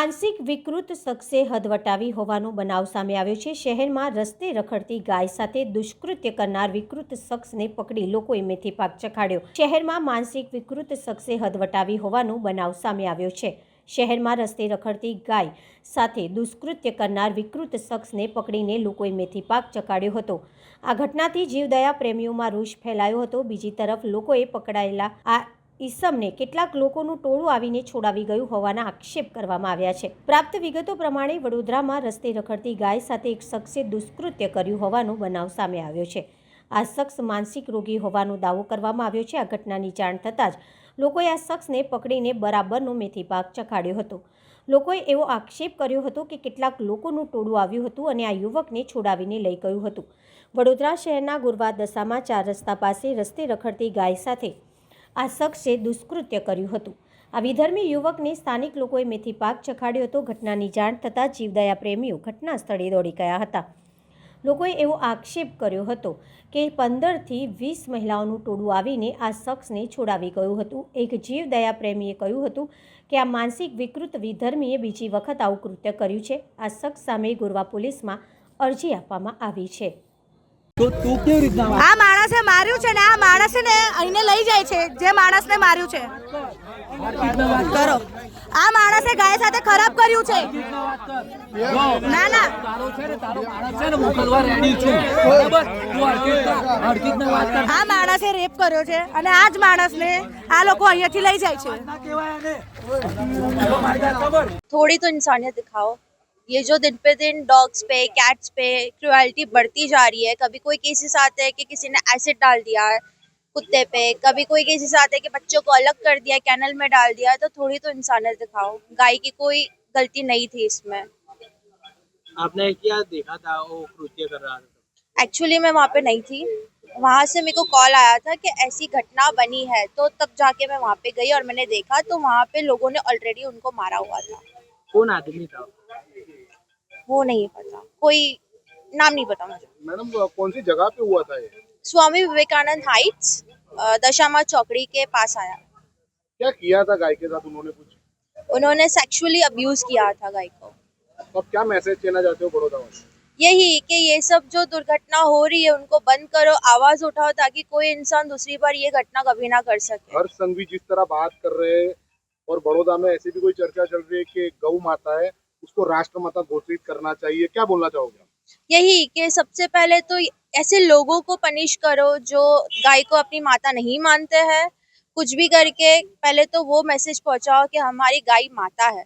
માનસિક વિકૃત શખ્સે હદ વટાવી હોવાનો બનાવ સામે આવ્યો છે। શહેરમાં રસ્તે રખડતી ગાય સાથે દુષ્કૃત્ય કરનાર વિકૃત શખ્સને પકડી લોકોએ મેથી પાક ચખાડ્યો। શહેરમાં માનસિક વિકૃત શખ્સે હદ વટાવી હોવાનો બનાવ સામે આવ્યો છે। શહેરમાં રસ્તે રખડતી ગાય સાથે દુષ્કૃત્ય કરનાર વિકૃત શખ્સને પકડીને લોકોએ મેથી પાક ચખાડ્યો હતો। આ ઘટનાથી જીવદયા પ્રેમીઓમાં રોષ ફેલાયો હતો। બીજી તરફ લોકોએ પકડાયેલા આ ઈસમને કેટલાક લોકોનું ટોળું આવીને છોડાવી ગયું હોવાના આક્ષેપ કરવામાં આવ્યા છે। પ્રાપ્ત વિગતો પ્રમાણે વડોદરામાં રસ્તે રખડતી ગાય સાથે એક શખ્સે દુષ્કૃત્ય કર્યું હોવાનો બનાવ સામે આવ્યો છે। આ શખ્સ માનસિક રોગી હોવાનો દાવો કરવામાં આવ્યો છે। આ ઘટનાની જાણ થતાં જ લોકોએ આ શખ્સને પકડીને બરાબરનો મેથી પાક ચખાડ્યો હતો। લોકોએ એવો આક્ષેપ કર્યો હતો કે કેટલાક લોકોનું ટોળું આવ્યું હતું અને આ યુવકને છોડાવીને લઈ ગયું હતું। વડોદરા શહેરના ગુરવા દશામાં 4 રસ્તા પાસે રસ્તે રખડતી ગાય સાથે આ શખ્સે દુષ્કૃત્ય કર્યું હતું। આ વિધર્મી યુવકને સ્થાનિક લોકોએ મેથી પાક ચખાડ્યો હતો। ઘટનાની જાણ થતાં જીવદયા પ્રેમીઓ ઘટના સ્થળે દોડી ગયા હતા। લોકોએ એવો આક્ષેપ કર્યો હતો કે 15 થી 20 મહિલાઓનું ટોળું આવીને આ શખ્સને છોડાવી ગયું હતું। એક જીવદયા પ્રેમીએ કહ્યું હતું કે આ માનસિક વિકૃત વિધર્મીએ બીજી વખત આવું કૃત્ય કર્યું છે। આ શખ્સ સામે ગુરવા પોલીસમાં અરજી આપવામાં આવી છે। તો તું કેવી રીતના આ માણસે માર્યું છે ને આ માણસે ને અહીંને લઈ જાય છે જે માણસને માર્યું છે કરો આ માણસે ગાય સાથે ખરાબ કર્યું છે ના ના તારો છે ને તારો માણસ છે ને મોકલવા રેડી છું બરાબર તું હરકતના વાત કર આ માણસે રેપ કર્યો છે અને આ જ માણસને આ લોકો અહીંયાથી લઈ જાય છે ના કહેવાય ને थोड़ी तो इंसानियत दिखाओ। ये जो दिन पे दिन डॉग्स पे कैट्स पे क्रुएल्टी बढ़ती जा रही है, कभी कोई केसेस आते हैं कि किसी ने एसिड डाल दिया है कुत्ते पे, कभी कोई केसेस आते हैं कि बच्चों को अलग कर दिया, कैनल में डाल दिया है, तो थोड़ी तो इंसानियत दिखाओ। गाय की कोई गलती नहीं थी इसमें। आपने क्या देखा था वो कृत्य कर रहा था? एक्चुअली मैं वहाँ पे नहीं थी, वहाँ से मेरे को कॉल आया था कि ऐसी घटना बनी है, तो तब जाके मैं वहाँ पे गई और मैंने देखा तो वहाँ पे लोगों ने ऑलरेडी उनको मारा हुआ था। कौन आदमी था? वो नहीं पता, कोई नाम नहीं पता मुझे। मैडम कौन सी जगह पे हुआ था ये? स्वामी विवेकानंद हाइट्स दशामा चौकड़ी के पास आया। क्या किया था गाय के साथ उन्होंने कुछ? उन्होंने सेक्सुअली अब्यूज किया था गाय को। अब क्या मैसेज देना चाहते हो बड़ौदा वाले? यही कि ये सब जो दुर्घटना हो रही है उनको बंद करो, आवाज उठाओ ताकि कोई इंसान दूसरी बार ये घटना कभी ना कर सके। हर संघ भी जिस तरह बात कर रहे हैं और बड़ौदा में ऐसी भी कोई चर्चा चल रही है कि गौ माता है उसको राष्ट्रमाता घोषित करना चाहिए, क्या बोलना चाहोगे? यही कि सबसे पहले तो ऐसे लोगों को पनिश करो जो गाय को अपनी माता नहीं मानते हैं। कुछ भी करके पहले तो वो मैसेज पहुंचाओ कि हमारी गाय माता है।